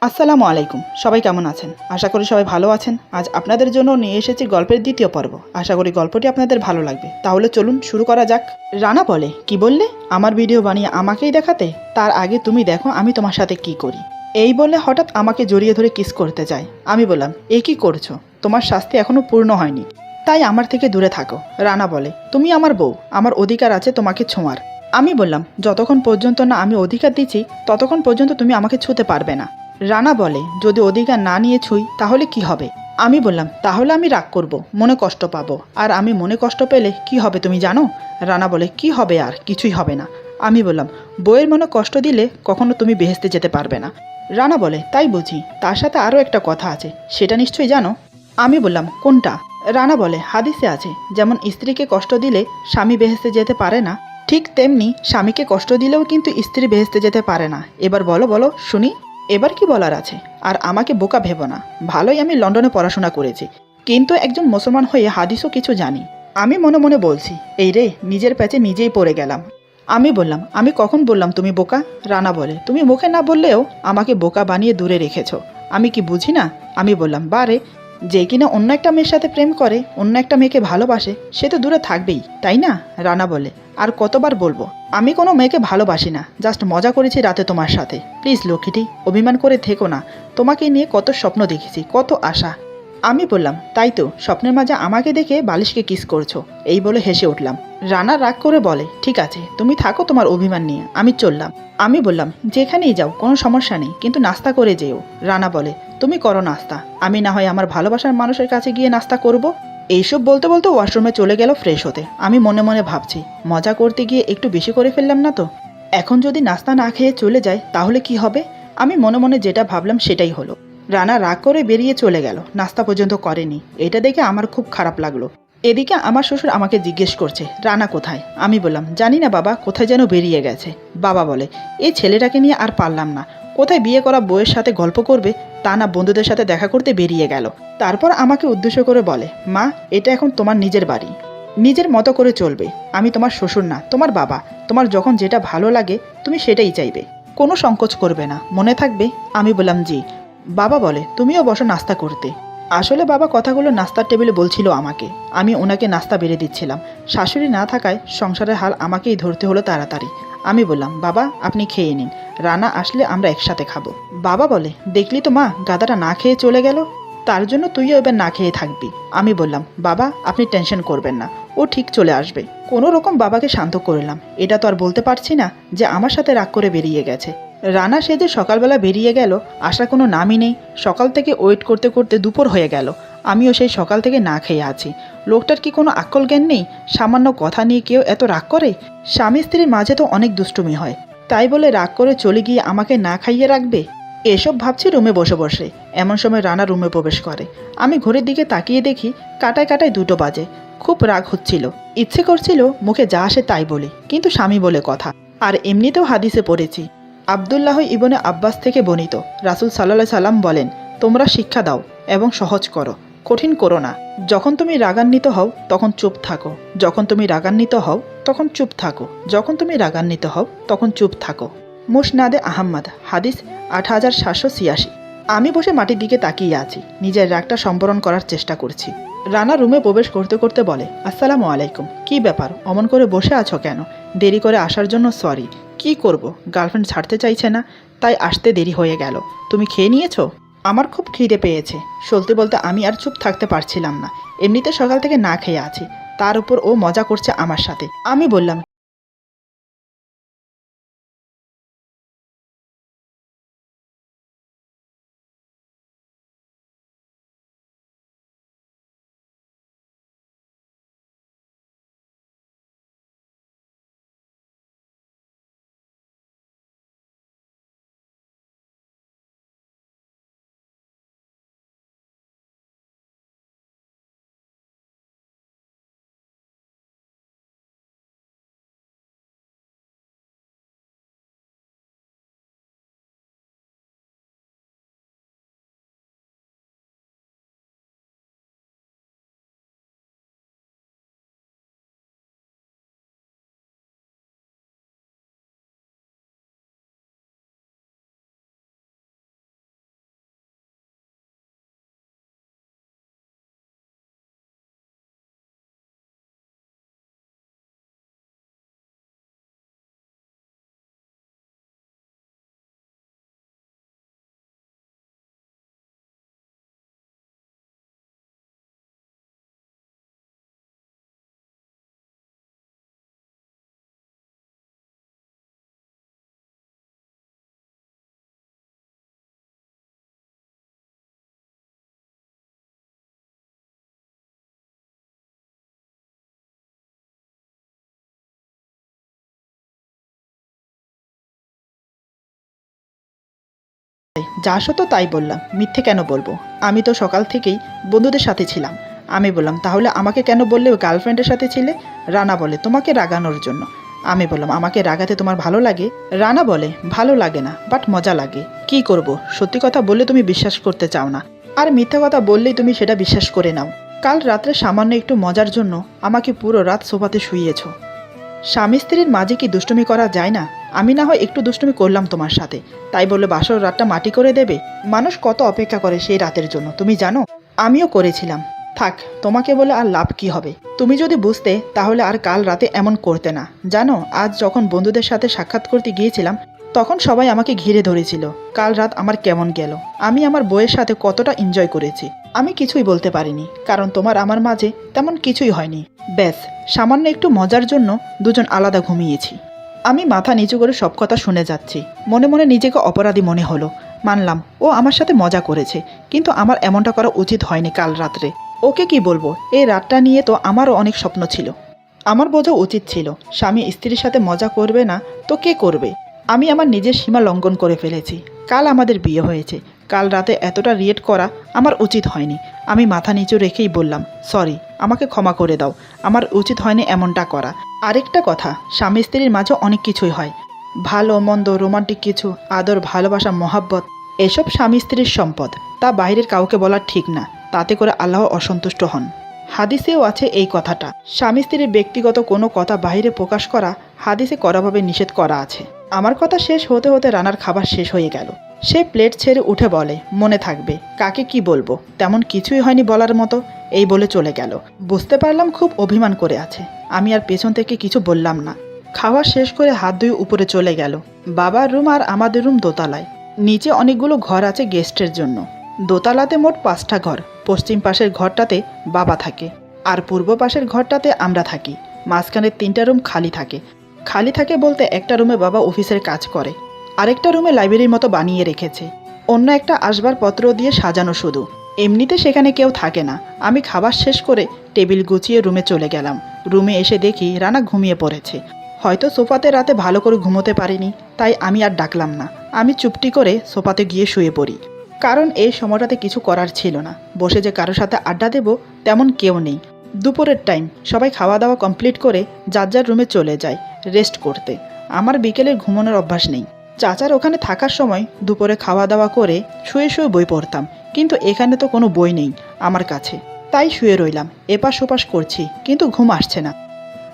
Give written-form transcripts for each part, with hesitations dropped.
আসসালামু আলাইকুম। সবাই কেমন আছেন? আশা করি সবাই ভালো আছেন। আজ আপনাদের জন্য নিয়ে এসেছি গল্পের দ্বিতীয় পর্ব। আশা করি গল্পটি আপনাদের ভালো লাগবে। তাহলে চলুন শুরু করা যাক। রানা বলে, কি বললে? আমার ভিডিও বানিয়ে আমাকেই দেখাতে? তার আগে তুমি দেখো আমি তোমার সাথে কি করি। এই বলে হঠাৎ আমাকে জড়িয়ে ধরে কিস করতে যায়। আমি বললাম, এ কি করছো? তোমার শাস্তি এখনো পূর্ণ হয়নি, তাই আমার থেকে দূরে থাকো। রানা বলে, তুমি আমার বউ, আমার অধিকার আছে তোমাকে ছোঁয়ার। আমি বললাম, যতক্ষণ পর্যন্ত না আমি অধিকার দিচ্ছি ততক্ষণ পর্যন্ত তুমি আমাকে ছুঁতে পারবে না। রানা বলে, যদি অধিকার না নিয়ে ছুঁই তাহলে কি হবে? আমি বললাম, তাহলে আমি রাগ করব, মনে কষ্ট পাবো। আর আমি মনে কষ্ট পেলে কি হবে তুমি জানো? রানা বলে, কি হবে? আর কিছুই হবে না। আমি বললাম, বইয়ের মনে কষ্ট দিলে কখনো তুমি বেহেশতে যেতে পারবে না। রানা বলে, তাই বুঝি? তার সাথে আরও একটা কথা আছে, সেটা নিশ্চয়ই জানো? আমি বললাম, কোনটা? রানা বলে, হাদিসে আছে, যেমন স্ত্রীকে কষ্ট দিলে স্বামী বেহেশতে যেতে পারে না, ঠিক তেমনি স্বামীকে কষ্ট দিলেও কিন্তু স্ত্রী বেহেশতে যেতে পারে না। এবার বলো বলো শুনি, এবার কি বলার আছে? আর আমাকে বোকা ভেবো না। ভালোই আমি লন্ডনে পড়াশোনা করেছি, কিন্তু একজন মুসলমান হয়ে হাদিসও কিছু জানি। আমি মনে মনে বলছি, এই রে, নিজের প্যাচে নিজেই পড়ে গেলাম। আমি বললাম, আমি কখন বললাম তুমি বোকা? রানা বলে, তুমি মুখে না বললেও আমাকে বোকা বানিয়ে দূরে রেখেছো। আমি কি বুঝি না? আমি বললাম, বারে, যে কিনা অন্য একটা মেয়ের সাথে প্রেম করে, অন্য একটা মেয়েকে ভালোবাসে, সে তো দূরে থাকবেই, তাই না? রানা বলে, আর কতবার বলবো? আমি কোনো মেয়েকে ভালোবাসি না, জাস্ট মজা করেছি রাতে তোমার সাথে। প্লিজ লক্ষ্মীটি, অভিমান করে থেকো না। তোমাকে নিয়ে কত স্বপ্ন দেখেছি, কত আশা। আমি বললাম, তাই তো, স্বপ্নের মাঝে আমাকে দেখে বালিশকে কিস করছো। এই বলে হেসে উঠলাম। রানা রাগ করে বলে, ঠিক আছে, তুমি থাকো তোমার অভিমান নিয়ে, আমি চললাম। আমি বললাম, যেখানেই যাও কোনো সমস্যা নেই, কিন্তু নাস্তা করে যেও। রানা বলে, তুমি করো নাস্তা, আমি না হয় আমার ভালোবাসার মানুষের কাছে গিয়ে নাস্তা করব। এইসব বলতে বলতে ওয়াশরুমে চলে গেল ফ্রেশ হতে। আমি মনে মনে ভাবছি, মজা করতে গিয়ে একটু বেশি করে ফেললাম না তো? এখন যদি নাস্তা না খেয়ে চলে যায় তাহলে কি হবে? আমি মনে মনে যেটা ভাবলাম সেটাই হলো। রানা রাগ করে বেরিয়ে চলে গেল, নাস্তা পর্যন্ত করেনি। এটা দেখে আমার খুব খারাপ লাগলো। এদিকে আমার শ্বশুর আমাকে জিজ্ঞেস করছে, রানা কোথায়? আমি বললাম, জানি না বাবা, কোথায় যেন বেরিয়ে গেছে। বাবা বলে, এই ছেলেটাকে নিয়ে আর পারলাম না। কোথায় বিয়ে করা বউয়ের সাথে গল্প করবে, তা না বন্ধুদের সাথে দেখা করতে বেরিয়ে গেল। তারপর আমাকে উদ্দেশ্য করে বলে, মা, এটা এখন তোমার নিজের বাড়ি, নিজের মতো করে চলবে। আমি তোমার শ্বশুর না, তোমার বাবা। তোমার যখন যেটা ভালো লাগে তুমি সেটাই চাইবে, কোনো সংকোচ করবে না, মনে থাকবে? আমি বললাম, জি। বাবা বলে, তুমিও বসো নাস্তা করতে। আসলে বাবা কথাগুলো নাস্তার টেবিলে বলছিল আমাকে, আমি ওনাকে নাস্তা বেড়ে দিচ্ছিলাম। শাশুড়ি না থাকায় সংসারের হাল আমাকেই ধরতে হলো তাড়াতাড়ি। আমি বললাম, বাবা আপনি খেয়ে নিন, রানা আসলে আমরা একসাথে খাবো। বাবা বলে, দেখলি তো মা, গাদাটা না খেয়ে চলে গেল, তার জন্য তুইও এবার না খেয়ে থাকবি। আমি বললাম, বাবা আপনি টেনশন করবেন না, ও ঠিক চলে আসবে। কোনো রকম বাবাকে শান্ত করলাম। এটা তো আর বলতে পারছি না যে আমার সাথে রাগ করে বেরিয়ে গেছে। রানা সে যে সকালবেলা বেরিয়ে গেল, আসার কোনো নামই নেই। সকাল থেকে ওয়েট করতে করতে দুপুর হয়ে গেল, আমিও সেই সকাল থেকে না খেয়ে আছি। লোকটার কি কোনো আক্কল জ্ঞান নেই? সামান্য কথা নিয়ে কেউ এত রাগ করে? স্বামী স্ত্রীর মাঝে তো অনেক দুষ্টুমি হয়, তাই বলে রাগ করে চলে গিয়ে আমাকে না খাইয়ে রাখবে? এসব ভাবছি রুমে বসে বসে। এমন সময় রানা রুমে প্রবেশ করে। আমি ঘড়ির দিকে তাকিয়ে দেখি কাটায় কাটায় 2টো বাজে। খুব রাগ হচ্ছিল, ইচ্ছে করছিল মুখে যা আসে তাই বলি, কিন্তু স্বামী বলে কথা। আর এমনিতেও হাদিসে পড়েছি, আবদুল্লাহ ইবনে আব্বাস থেকে বর্ণিত, রাসূল সাল্লাল্লাহু আলাইহি সাল্লাম বলেন, তোমরা শিক্ষা দাও এবং সহজ করো, কঠিন করো না। যখন তুমি রাগান্বিত হও তখন চুপ থাকো, যখন তুমি রাগান্বিত হও তখন চুপ থাকো, যখন তুমি রাগান্বিত হও তখন চুপ থাকো। মুসনাদে আহম্মদ, হাদিস 8786। আমি বসে মাটির দিকে তাকিয়ে আছি, নিজের রাগটা সম্বরণ করার চেষ্টা করছি। রানা রুমে প্রবেশ করতে করতে বলে, আসসালামু আলাইকুম। কি ব্যাপার, অমন করে বসে আছো কেন? দেরি করে আসার জন্য সরি। কি করব, গার্লফ্রেন্ড ছাড়তে চাইছে না, তাই আসতে দেরি হয়ে গেল। তুমি খেয়ে নিয়েছো? আমার খুব খিদে পেয়েছে। সত্যি বলতে আমি আর চুপ থাকতে পারছিলাম না। এমনিতে সকাল থেকে না খেয়ে আছি, তার উপর ও মজা করছে আমার সাথে। আমি বললাম, যা সত্য তাই বললাম, মিথ্যে কেন বলবো? আমি তো সকাল থেকেই বন্ধুদের সাথে ছিলাম। আমি বললাম তাহলে আমাকে কেন বললে গার্লফ্রেন্ডের সাথে ছিলে? রানা বলে তোমাকে রাগানোর জন্য। আমি বললাম আমাকে রাগাতে তোমার ভালো লাগে? রানা বলে ভালো লাগে না, বাট মজা লাগে। কি করব, সত্যি কথা বললে তুমি বিশ্বাস করতে চাও না, আর মিথ্যা কথা বললেই তুমি সেটা বিশ্বাস করে নাও। কাল রাত্রে সামান্য একটু মজার জন্য আমাকে পুরো রাত সোফাতে শুইয়েছ। স্বামী স্ত্রীর মাঝে কি দুষ্টুমি করা যায় না? আমি না হয় একটু দুষ্টুমি করলাম তোমার সাথে, তাই বলে বাসর রাতটা মাটি করে দেবে? মানুষ কত অপেক্ষা করে সেই রাতের জন্য তুমি জানো? আমিও করেছিলাম। থাক, তোমাকে বলে আর লাভ কি হবে? তুমি যদি বুঝতে তাহলে আর কাল রাতে এমন করতে না। জানো, আজ যখন বন্ধুদের সাথে সাক্ষাৎ করতে গিয়েছিলাম তখন সবাই আমাকে ঘিরে ধরেছিল। কাল রাত আমার কেমন গেল, আমি আমার বউয়ের সাথে কতটা এনজয় করেছি। আমি কিছুই বলতে পারিনি, কারণ তোমার আমার মাঝে তেমন কিছুই হয়নি। ব্যাস, সামান্য একটু মজার জন্য দুজন আলাদা ঘুমিয়েছি। আমি মাথা নিচু করে সব কথা শুনে যাচ্ছি। মনে মনে নিজেকে অপরাধী মনে হলো। মানলাম ও আমার সাথে মজা করেছে, কিন্তু আমার এমনটা করা উচিত হয়নি কাল রাত্রে। ওকে কি বলবো, এই রাতটা নিয়ে তো আমারও অনেক স্বপ্ন ছিল। আমার বোঝা উচিত ছিল স্বামী স্ত্রীর সাথে মজা করবে না তো কে করবে? আমি আমার নিজের সীমা লঙ্ঘন করে ফেলেছি। কাল আমাদের বিয়ে হয়েছে, কাল রাতে এতটা রিয়েক্ট করা আমার উচিত হয়নি। আমি মাথা নিচু রেখেই বললাম সরি, আমাকে ক্ষমা করে দাও, আমার উচিত হয়নি এমনটা করা। আরেকটা কথা, স্বামী স্ত্রীর মাঝে অনেক কিছুই হয়, ভালো মন্দ, রোমান্টিক কিছু, আদর, ভালোবাসা, মহাব্বত, এসব স্বামী স্ত্রীর সম্পদ। তা বাইরের কাউকে বলা ঠিক না, তাতে করে আল্লাহ অসন্তুষ্ট হন। হাদিসেও আছে এই কথাটা, স্বামী স্ত্রীর ব্যক্তিগত কোনো কথা বাইরে প্রকাশ করা হাদিসে কড়াভাবে নিষেধ করা আছে। আমার কথা শেষ হতে হতে রানার খাবার শেষ হয়ে গেল। সে প্লেট ছেড়ে উঠে বলে মনে থাকবে, কাকে কি বলবো, তেমন কিছুই হয়নি বলার মতো, এই বলে চলে গেল। বুঝতে পারলাম খুব অভিমান করে আছে। আমি আর পেছন থেকে কিছু বললাম না। খাওয়া শেষ করে হাত ধুয়ে উপরে চলে গেল। বাবার রুম আর আমাদের রুম দোতলায়। নিচে অনেকগুলো ঘর আছে গেস্টের জন্য। দোতলাতে মোট 5টা ঘর। পশ্চিম পাশের ঘরটাতে বাবা থাকে, আর পূর্ব পাশের ঘরটাতে আমরা থাকি। মাঝখানের 3টা রুম খালি থাকে। খালি থাকে বলতে একটা রুমে বাবা অফিসের কাজ করে, আরেকটা রুমে লাইব্রেরির মতো বানিয়ে রেখেছে, অন্য একটা আসবাবপত্র দিয়ে সাজানো শুধু। এমনিতে সেখানে কেউ থাকে না। আমি খাবার শেষ করে টেবিল গুছিয়ে রুমে চলে গেলাম। রুমে এসে দেখি রানা ঘুমিয়ে পড়েছে। হয়তো সোফাতে রাতে ভালো করে ঘুমোতে পারিনি, তাই আমি আর ডাকলাম না। আমি চুপটি করে সোফাতে গিয়ে শুয়ে পড়ি, কারণ এই সময়টাতে কিছু করার ছিল না। বসে যে কারোর সাথে আড্ডা দেব তেমন কেউ নেই। দুপুরের টাইম, সবাই খাওয়া দাওয়া কমপ্লিট করে যার যার রুমে চলে যায় রেস্ট করতে। আমার বিকেলের ঘুমানোর অভ্যাস নেই। চাচার ওখানে থাকার সময় দুপুরে খাওয়া দাওয়া করে শুয়ে শুয়ে বই পড়তাম, কিন্তু এখানে তো কোনো বই নেই আমার কাছে, তাই শুয়ে রইলাম। এপাশ ওপাশ করছি, কিন্তু ঘুম আসছে না।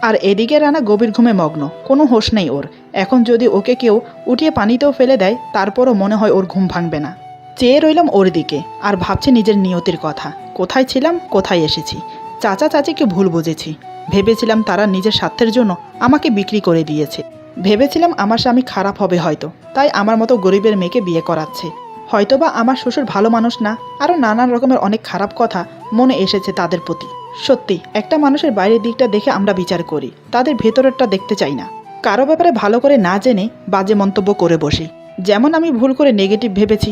আর এদিকে রানা গভীর ঘুমে মগ্ন, কোনো হোশ নেই ওর। এখন যদি ওকে কেউ উঠিয়ে পানিতেও ফেলে দেয় তারপরও মনে হয় ওর ঘুম ভাঙবে না। চেয়ে রইলাম ওর দিকে আর ভাবছি নিজের নিয়তির কথা। কোথায় ছিলাম, কোথায় এসেছি। চাচা চাচিকে ভুল বুঝেছি। ভেবেছিলাম তারা নিজের স্বার্থের জন্য আমাকে বিক্রি করে দিয়েছে। ভেবেছিলাম আমার স্বামী খারাপ হবে হয়তো, তাই আমার মতো গরিবের মেয়েকে বিয়ে করাচ্ছে। হয়তোবা আমার শ্বশুর ভালো মানুষ না, আরও নানান রকমের অনেক খারাপ কথা মনে এসেছে তাদের প্রতি। সত্যি, একটা মানুষের বাইরের দিকটা দেখে আমরা বিচার করি, তাদের ভেতরেরটা দেখতে চাই না। কারো ব্যাপারে ভালো করে না জেনে বাজে মন্তব্য করে বসি। যেমন আমি ভুল করে নেগেটিভ ভেবেছি।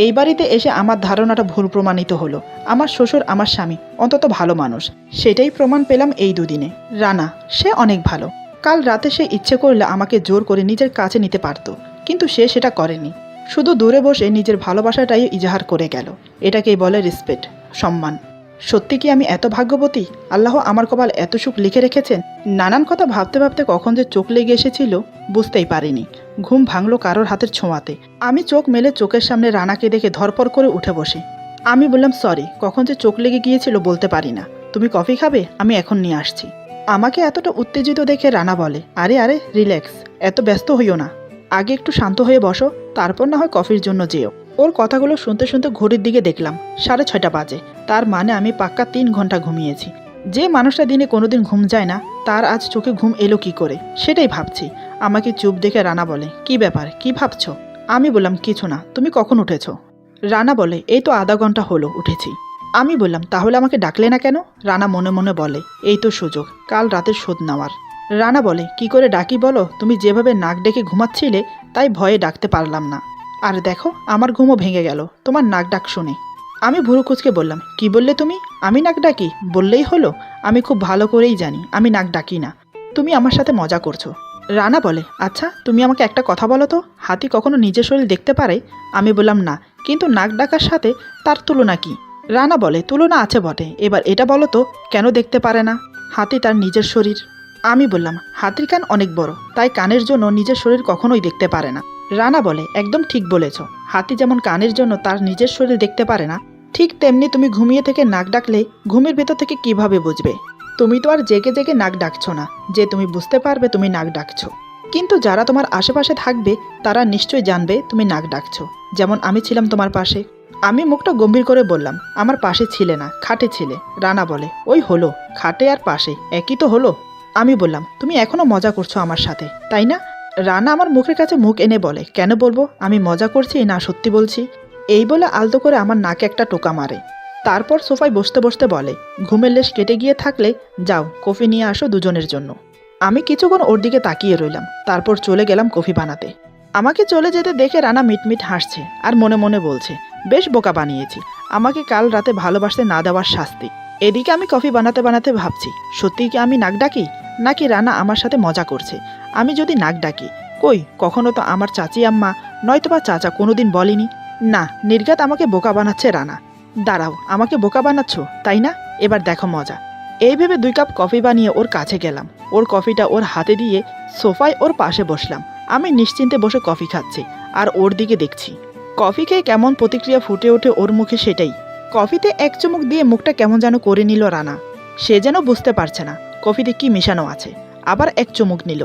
এই বাড়িতে এসে আমার ধারণাটা ভুল প্রমাণিত হলো। আমার শ্বশুর, আমার স্বামী অন্তত ভালো মানুষ, সেটাই প্রমাণ পেলাম এই দুদিনে। রানা, সে অনেক ভালো। কাল রাতে সে ইচ্ছে করলে আমাকে জোর করে নিজের কাছে নিতে পারত, কিন্তু সে সেটা করেনি। শুধু দূরে বসে নিজের ভালোবাসাটাই ইজাহার করে গেল। এটাকেই বলে রেসপেক্ট, সম্মান। সত্যি কি আমি এত ভাগ্যবতী? আল্লাহ আমার কপাল এত সুখ লিখে রেখেছেন। নানান কথা ভাবতে ভাবতে কখন যে চোখ লেগে এসেছিল বুঝতেই পারিনি। ঘুম ভাঙলো কারোর হাতের ছোঁয়াতে। আমি চোখ মেলে চোখের সামনে রানাকে দেখে ধরপর করে উঠে বসি। আমি বললাম সরি, কখন যে চোখ লেগে গিয়েছিল বলতে পারি না। তুমি কফি খাবে? আমি এখন নিয়ে আসছি। আমাকে এতটা উত্তেজিত দেখে রানা বলে আরে আরে রিল্যাক্স, এত ব্যস্ত হইও না। আগে একটু শান্ত হয়ে বসো, তারপর না হয় কফির জন্য যেও। ওর কথাগুলো শুনতে শুনতে ঘড়ির দিকে দেখলাম 6:30 বাজে। তার মানে আমি পাক্কা 3 ঘন্টা ঘুমিয়েছি। যে মানুষটা দিনে কোনোদিন ঘুম যায় না, তার আজ চোখে ঘুম এলো কি করে সেটাই ভাবছি। আমাকে চুপ দেখে রানা বলে কি ব্যাপার, কি ভাবছো? আমি বললাম কিছু না, তুমি কখন উঠেছো? রানা বলে এই তো আধা ঘন্টা হলো উঠেছি। আমি বললাম তাহলে আমাকে ডাকলে না কেন? রানা মনে মনে বলে এই তো সুযোগ কাল রাতের শোধ নেওয়ার। রানা বলে কি করে ডাকি বলো, তুমি যেভাবে নাক ডেকে ঘুমাচ্ছিলে তাই ভয়ে ডাকতে পারলাম না। আর দেখো আমার ঘুমও ভেঙে গেল তোমার নাক ডাক শুনে। আমি ভুরু কুচকে বললাম কি বললে তুমি? আমি নাক ডাকি? বললেই হলো। আমি খুব ভালো করেই জানি আমি নাক ডাকি না। তুমি আমার সাথে মজা করছো। রানা বলে, আচ্ছা তুমি আমাকে একটা কথা বলো তো, হাতি কখনো নিজের শরীর দেখতে পারে? আমি বললাম না, কিন্তু নাক ডাকার সাথে তার তুলনা কি? রানা বলে, তুলনা আছে বটে, এবার এটা বলো তো কেন দেখতে পারে না হাতি তার নিজের শরীর? আমি বললাম, হাতির কান অনেক বড়, তাই কানের জন্য নিজের শরীর কখনোই দেখতে পারে না। রানা বলে, একদম ঠিক বলেছ, হাতি যেমন কানের জন্য তার নিজের শরীর দেখতে পারে না, ঠিক তেমনি তুমি ঘুমিয়ে থেকে নাক ডাকলে ঘুমের ভেতর থেকে কিভাবে বুঝবে? তুমি তো আর জেগে জেগে নাক ডাকছো না যে তুমি বুঝতে পারবে তুমি নাক ডাকছো। কিন্তু যারা তোমার আশেপাশে থাকবে তারা নিশ্চয়ই জানবে তুমি নাক ডাকছো, যেমন আমি ছিলাম তোমার পাশে। আমি মুখটা গম্ভীর করে বললাম, আমার পাশে ছিলে না, খাটে ছিলে। রানা বলে, ওই হলো, খাটে আর পাশে একই তো হলো। আমি বললাম, তুমি এখনো মজা করছো আমার সাথে, তাই না? রানা আমার মুখের কাছে মুখ এনে বলে, কেন বলবো, আমি মজা করছি না সত্যি বলছি? এই বলে আলতো করে আমার নাকে একটা টোকা মারে। তারপর সোফায় বসতে বসতে বলে, ঘুমের লেশ কেটে গিয়ে থাকলে যাও কফি নিয়ে আসো দুজনের জন্য। আমি কিছুক্ষণ ওর দিকে তাকিয়ে রইলাম, তারপর চলে গেলাম কফি বানাতে। আমাকে চলে যেতে দেখে রানা মিটমিট হাসছে আর মনে মনে বলছে, বেশ বোকা বানিয়েছি, আমাকে কাল রাতে ভালোবাসতে না দেওয়ার শাস্তি। এদিকে আমি কফি বানাতে বানাতে ভাবছি, সত্যিই কি আমি নাক ডাকি, নাকি রানা আমার সাথে মজা করছে? আমি যদি নাক ডাকি, কই কখনো তো আমার চাচি আম্মা নয়তোবা চাচা কোনোদিন বলেনি। না, নির্ঘাত আমাকে বোকা বানাচ্ছে রানা। দাঁড়াও, আমাকে বোকা বানাচ্ছ তাই না? এবার দেখো মজা। এই ভেবে 2 কাপ কফি বানিয়ে ওর কাছে গেলাম, ওর কফিটা ওর হাতে দিয়ে সোফায় ওর পাশে বসলাম। আমি নিশ্চিন্তে বসে কফি খাচ্ছি আর ওর দিকে দেখছি। কফি খেয়ে কেমন প্রতিক্রিয়া ফুটে ওঠে ওর মুখে সেটাই। কফিতে এক চুমুক দিয়ে মুখটা কেমন যেন করে নিল রানা। সে যেন বুঝতে পারছে না কফিতে কি মেশানো আছে। আবার এক চুমুক নিল,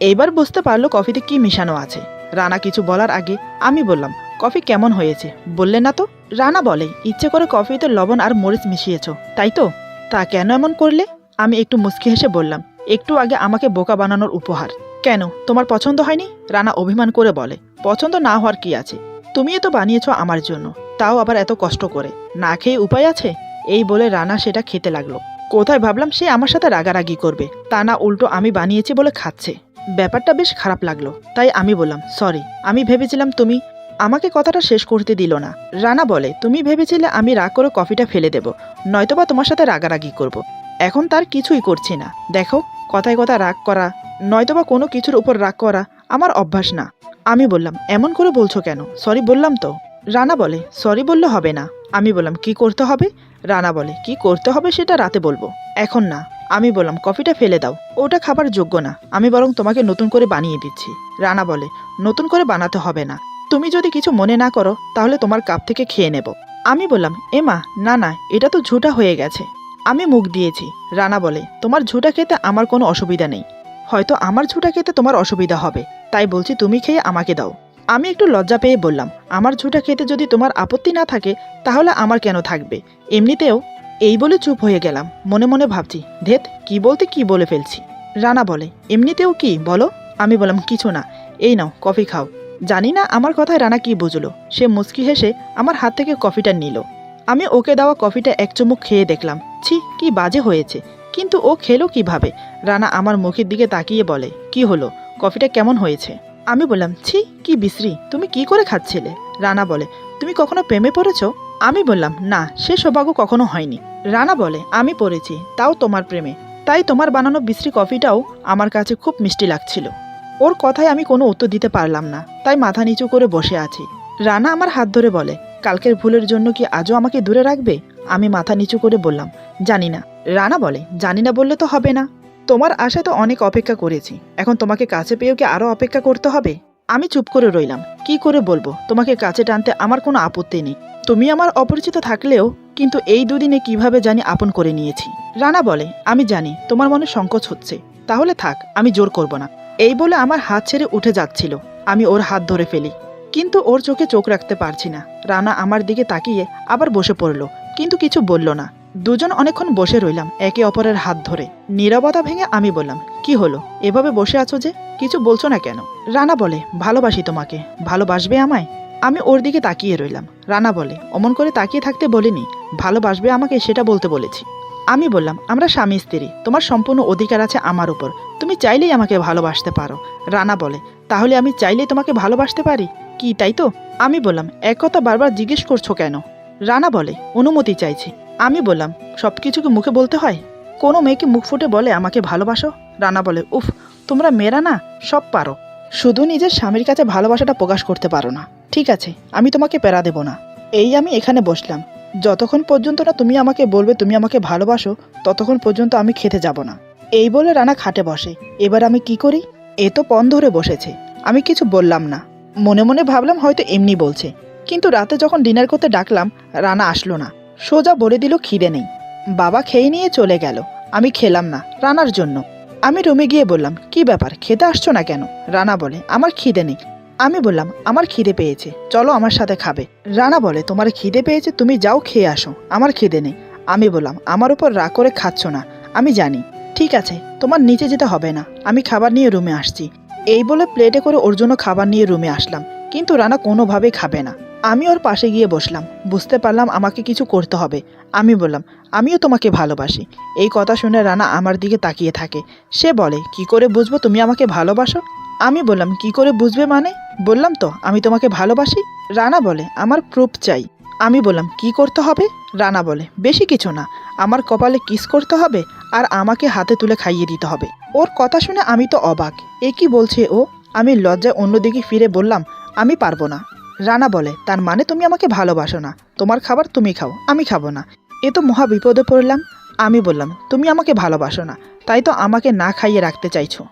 এইবার বুঝতে পারলো কফিতে কি মেশানো আছে। রানা কিছু বলার আগে আমি বললাম, কফি কেমন হয়েছে বললে না তো? রানা বলে, ইচ্ছে করে কফিতে লবণ আর মরিচ মিশিয়েছ তাই তো? তা কেন এমন করলে? আমি একটু মুচকি হেসে বললাম, একটু আগে আমাকে বোকা বানানোর উপহার। কেন, তোমার পছন্দ হয়নি? রানা অভিমান করে বলে, পছন্দ না হওয়ার কি আছে, তুমিই তো বানিয়েছ আমার জন্য, তাও আবার এত কষ্ট করে, না খেয়ে উপায় আছে? এই বলে রানা সেটা খেতে লাগলো। কোথায় ভাবলাম সে আমার সাথে রাগারাগি করবে, তা না উল্টো আমি বানিয়েছি বলে খাচ্ছে। ব্যাপারটা বেশ খারাপ লাগলো, তাই আমি বললাম, সরি, আমি ভেবেছিলাম তুমি। আমাকে কথাটা শেষ করতে দিল না। রানা বলে, তুমি ভেবেছিলে আমি রাগ করে কফিটা ফেলে দেব, নয়তোবা তোমার সাথে রাগারাগি করব। এখন তার কিছুই করছি না। দেখো, কথায় কথা রাগ করা নয়তোবা কোনো কিছুর উপর রাগ করা আমার অভ্যাস না। আমি বললাম, এমন করে বলছো কেন? সরি বললাম তো। রানা বলে, সরি বললে হবে না। আমি বললাম, কি করতে হবে? রানা বলে, কি করতে হবে সেটা রাতে বলবো, এখন না। আমি বললাম, কফিটা ফেলে দাও, ওটা খাবার যোগ্য না, আমি বরং তোমাকে নতুন করে বানিয়ে দিচ্ছি। রানা বলে, নতুন করে বানাতে হবে না, তুমি যদি কিছু মনে না করো তাহলে তোমার কাপ থেকে খেয়ে নেব। আমি বললাম, এমা না না, এটা তো ঝুটা হয়ে গেছে। আমি মুখ দিয়েছি। রানা বলে, তোমার ঝুটা খেতে আমার কোনো অসুবিধা নেই, হয়তো আমার ঝুটা খেতে তোমার অসুবিধা হবে, তাই বলছি তুমি খেয়ে আমাকে দাও। আমি একটু লজ্জা পেয়ে বললাম, আমার ঝুটা খেতে যদি তোমার আপত্তি না থাকে তাহলে আমার কেন থাকবে, এমনিতেও। এই বলে চুপ হয়ে গেলাম, মনে মনে ভাবছি, ধেত কি বলতে কি বলে ফেলছি। রানা বলে, এমনিতেও কি বলো? আমি বললাম, কিছু না, এই নাও কফি খাও। জানি না আমার কথায় রানা কি বুঝলো, সে মুচকি হেসে আমার হাত থেকে কফিটা নিল। আমি ওকে দেওয়া কফিটা এক চুমুক খেয়ে দেখলাম, ছি কি বাজে হয়েছে, কিন্তু ও খেলো কিভাবে? রানা আমার মুখের দিকে তাকিয়ে বলে, কি হলো, কফিটা কেমন হয়েছে? আমি বললাম, ছি কি বিশ্রী, তুমি কি করে খাচ্ছিলে? রানা বলে, তুমি কখনো প্রেমে পড়েছো? আমি বললাম, না, সে সৌভাগ্য কখনো হয়নি। রানা বলে, আমি পড়েছি, তাও তোমার প্রেমে, তাই তোমার বানানো বিশ্রী কফিটাও আমার কাছে খুব মিষ্টি লাগছিল। ওর কথায় আমি কোনো উত্তর দিতে পারলাম না, তাই মাথা নিচু করে বসে আছি। রানা আমার হাত ধরে বলে, কালকের ভুলের জন্য কি আজও আমাকে দূরে রাখবে? আমি মাথা নিচু করে বললাম, জানি না। রানা বলে, জানি না বললে তো হবে না, তোমার আশায় তো অনেক অপেক্ষা করেছি, এখন তোমাকে কাছে পেয়েও কি আরও অপেক্ষা করতে হবে? আমি চুপ করে রইলাম, কি করে বলবো তোমাকে কাছে টানতে আমার কোনো আপত্তি নেই, তুমি আমার অপরিচিত থাকলেও কিন্তু এই দুদিনে কিভাবে জানি আপন করে নিয়েছি। রানা বলে, আমি জানি তোমার মনে সংকোচ হচ্ছে, তাহলে থাক, আমি জোর করব না। এই বলে আমার হাত ছেড়ে উঠে যাচ্ছিল, আমি ওর হাত ধরে ফেলি, কিন্তু ওর চোখে চোখ রাখতে পারছি না। রানা আমার দিকে তাকিয়ে আবার বসে পড়ল, কিন্তু কিছু বলল না। দুজন অনেকক্ষণ বসে রইলাম একে অপরের হাত ধরে। নীরবতা ভেঙে আমি বললাম, কি হলো, এভাবে বসে আছো যে, কিছু বলছো না কেন? রানা বলে, ভালোবাসি তোমাকে, ভালোবাসবে আমায়? আমি ওর দিকে তাকিয়ে রইলাম। রানা বলে, অমন করে তাকিয়ে থাকতে বলিনি, ভালোবাসবে আমাকে সেটা বলতে বলেছি। আমি বললাম, আমরা স্বামী স্ত্রী, তোমার সম্পূর্ণ অধিকার আছে আমার উপর, তুমি চাইলেই আমাকে ভালোবাসতে পারো। রানা বলে, তাহলে আমি চাইলেই তোমাকে ভালোবাসতে পারি কি, তাই তো? আমি বললাম, এক কথা বারবার জিজ্ঞেস করছো কেন? রানা বলে, অনুমতি চাইছি। আমি বললাম, সব কিছু কি মুখে বলতে হয়? কোনো মেয়েকে মুখ ফুটে বলে আমাকে ভালোবাসো? রানা বলে, উফ, তোমরা মেয়েরা না সব পারো, শুধু নিজের স্বামীর কাছে ভালোবাসাটা প্রকাশ করতে পারো না। ঠিক আছে, আমি তোমাকে পেরা দেব না। এই আমি এখানে বসলাম, যতক্ষণ পর্যন্ত না তুমি আমাকে বলবে তুমি আমাকে ভালোবাসো, ততক্ষণ পর্যন্ত আমি খেতে যাব না। এই বলে রানা খাটে বসে। এবার আমি কি করি? এ তো পণ ধরে বসেছে, আমি কিছু বললাম না। মনে মনে ভাবলাম হয়তো এমনি বলছে, কিন্তু রাতে যখন ডিনার করতে ডাকলাম রানা আসলো না, সোজা বলে দিল খিদে নেই। বাবা খেয়ে নিয়ে চলে গেল। আমি খেলাম না রানার জন্য। আমি রুমে গিয়ে বললাম, কি ব্যাপার, খেতে আসছো না কেন? রানা বলে, আমার খিদে নেই। আমি বললাম, আমার খিদে পেয়েছে, চলো আমার সাথে খাবে। রানা বলে, তোমার খিদে পেয়েছে, তুমি যাও খেয়ে আসো, আমার খিদে নেই। আমি বললাম, আমার উপর রাগ করে খাচ্ছ না, আমি জানি। ঠিক আছে, তোমার নিচে যেতে হবে না, আমি খাবার নিয়ে রুমে আসছি। এই বলে প্লেটে করে ওর জন্য খাবার নিয়ে রুমে আসলাম, কিন্তু রানা কোনোভাবেই খাবে না। আমি ওর পাশে গিয়ে বসলাম, বুঝতে পারলাম আমাকে কিছু করতে হবে। আমি বললাম, আমিও তোমাকে ভালোবাসি। এই কথা শুনে রানা আমার দিকে তাকিয়ে থাকে। সে বলে, কি করে বুঝবো তুমি আমাকে ভালোবাসো? আমি বললাম, কি করে বুঝবে মানে? বললাম তো আমি তোমাকে ভালোবাসি। রানা বলে, আমার প্রুফ চাই। আমি বললাম, কি করতে হবে? রানা বলে, বেশি কিছু না, আমার কপালে কিস করতে হবে আর আমাকে হাতে তুলে খাইয়ে দিতে হবে। ওর কথা শুনে আমি তো অবাক, এ কি বলছে ও? আমি লজ্জায় অন্যদিকে ফিরে বললাম, আমি পারবো না। রানা বলে, তার মানে তুমি আমাকে ভালোবাসো না? তোমার খাবার তুমি খাও, আমি খাবো না। এ তো মহা বিপদে পড়লাম। আমি বললাম, তুমি আমাকে ভালোবাসো না, তাই তো আমাকে না খাইয়ে রাখতে চাইছো।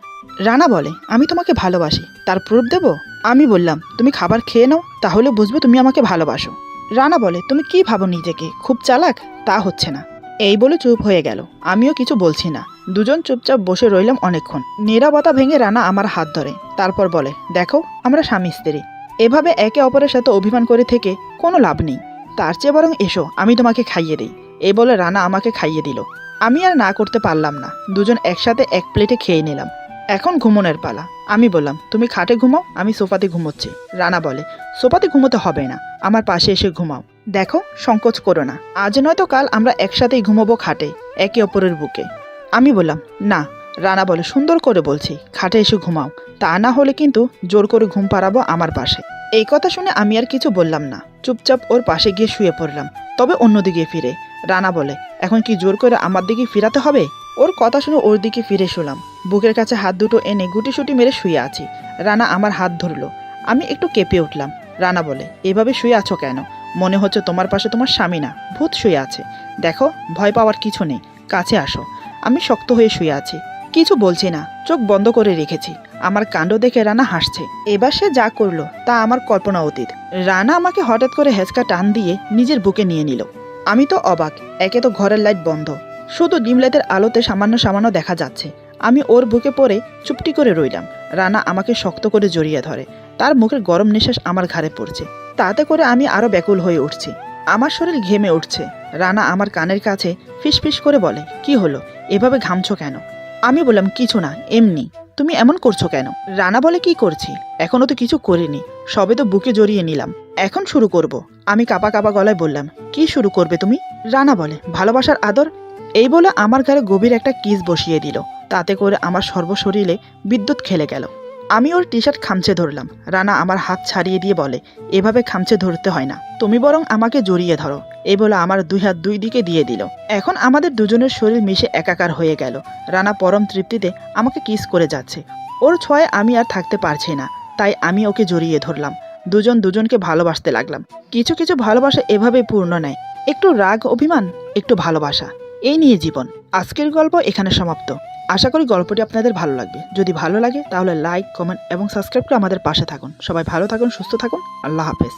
রানা বলে, আমি তোমাকে ভালোবাসি, তার প্রুফ দেব? আমি বললাম, তুমি খাবার খেয়ে নাও, তাহলে বুঝবে তুমি আমাকে ভালোবাসো। রানা বলে, তুমি কি ভাবো নিজেকে, খুব চালাক? তা হচ্ছে না। এই বলে চুপ হয়ে গেল। আমিও কিছু বলছি না। দুজন চুপচাপ বসে রইলাম অনেকক্ষণ। নীরবতা ভেঙে রানা আমার হাত ধরে, তারপর বলে, দেখো আমরা স্বামী স্ত্রী, এভাবে একে অপরের সাথে অভিমান করে থেকে কোনো লাভ নেই। তার চেয়ে বরং এসো, আমি তোমাকে খাইয়ে দিই। এই বলে রানা আমাকে খাইয়ে দিল। আমি আর না করতে পারলাম না, দুজন একসাথে এক প্লেটে খেয়ে নিলাম। এখন ঘুমোনোর পালা। আমি বললাম, তুমি খাটে ঘুমাও, আমি সোফাতে ঘুমোচ্ছি। রানা বলে, সোফাতে ঘুমোতে হবে না, আমার পাশে এসে ঘুমাও। দেখো, সংকোচ করো না, আজ নয়তো কাল আমরা একসাথেই ঘুমাবো খাটে, একে অপরের বুকে। আমি বললাম, না। রানা বলে, সুন্দর করে বলছি, খাটে এসে ঘুমাও, তা না হলে কিন্তু জোর করে ঘুম পাড়াবো আমার পাশে। এই কথা শুনে আমি আর কিছু বললাম না, চুপচাপ ওর পাশে গিয়ে শুয়ে পড়লাম, তবে অন্যদিকে ফিরে। রানা বলে, এখন কি জোর করে আমার দিকে ফিরাতে হবে? ওর কথা শুনে ওর দিকে ফিরে শুলাম। বুকের কাছে হাত দুটো এনে গুটিসুটি মেরে শুয়ে আছি। রানা আমার হাত ধরলো। আমি একটু কেঁপে উঠলাম। রানা বলে, এভাবে শুয়ে আছো কেন? মনে হচ্ছে তোমার পাশে তোমার স্বামী না, ভূত শুয়ে আছে। দেখো, ভয় পাওয়ার কিছু নেই, কাছে আসো। আমি শক্ত হয়ে শুয়ে আছি, কিছু বলছি না, চোখ বন্ধ করে রেখেছি। আমার কাণ্ড দেখে রানা হাসছে। এবার সে যা করলো তা আমার কল্পনা অতীত। রানা আমাকে হঠাৎ করে হেঁচকা টান দিয়ে নিজের বুকে নিয়ে নিল। আমি তো অবাক, একে তো ঘরের লাইট বন্ধ, শুধু ডিম লাইটের আলোতে সামান্য সামান্য দেখা যাচ্ছে। আমি ওর বুকে পড়ে চুপটি করে রইলাম। রানা আমাকে শক্ত করে জড়িয়ে ধরে, তার মুখের গরম নিঃশ্বাস আমার ঘাড়ে পড়ছে। তাতে করে আমি আরো ব্যাকুল হয়ে উঠছি, আমার শরীর ঘেমে উঠছে। রানা আমার কানের কাছে ফিসফিস করে বলে, কি হলো, এভাবে ঘামছো কেন? আমি বললাম, কিছু না, এমনি। তুমি এমন করছো কেন? রানা বলে, কি করছি? এখনো তো কিছু করিনি, সবে তো বুকে জড়িয়ে নিলাম, এখন শুরু করব। আমি কাপা কাপা গলায় বললাম, কি শুরু করবে তুমি? রানা বলে, ভালোবাসার আদর। এই বলে আমার গায়ে গভীর একটা কিস বসিয়ে দিল, তাতে করে আমার সর্বশরীরে বিদ্যুৎ খেলে গেল। আমি ওর টি শার্ট খামচে ধরলাম। রানা আমার হাত ছাড়িয়ে দিয়ে বলে, এভাবে খামচে ধরতে হয় না, তুমি বরং আমাকে জড়িয়ে ধরো। এই বলে আমার দুই হাত দুই দিকে দিয়ে দিল। এখন আমাদের দুজনের শরীর মিশে একাকার হয়ে গেল। রানা পরম তৃপ্তিতে আমাকে কিস করে যাচ্ছে। ওর ছোঁয়ায় আমি আর থাকতে পারছি না, তাই আমি ওকে জড়িয়ে ধরলাম। দুজন দুজনকে ভালোবাসতে লাগলাম। কিছু কিছু ভালোবাসা এভাবেই পূর্ণ নেয়, একটু রাগ অভিমান, একটু ভালোবাসা, এই নিয়ে জীবন। আজকের গল্প এখানে সমাপ্ত। আশা করি গল্পটি আপনাদের ভালো লাগবে। যদি ভালো লাগে তাহলে লাইক, কমেন্ট এবং সাবস্ক্রাইব করে আমাদের পাশে থাকুন। সবাই ভালো থাকুন, সুস্থ থাকুন। আল্লাহ হাফেজ।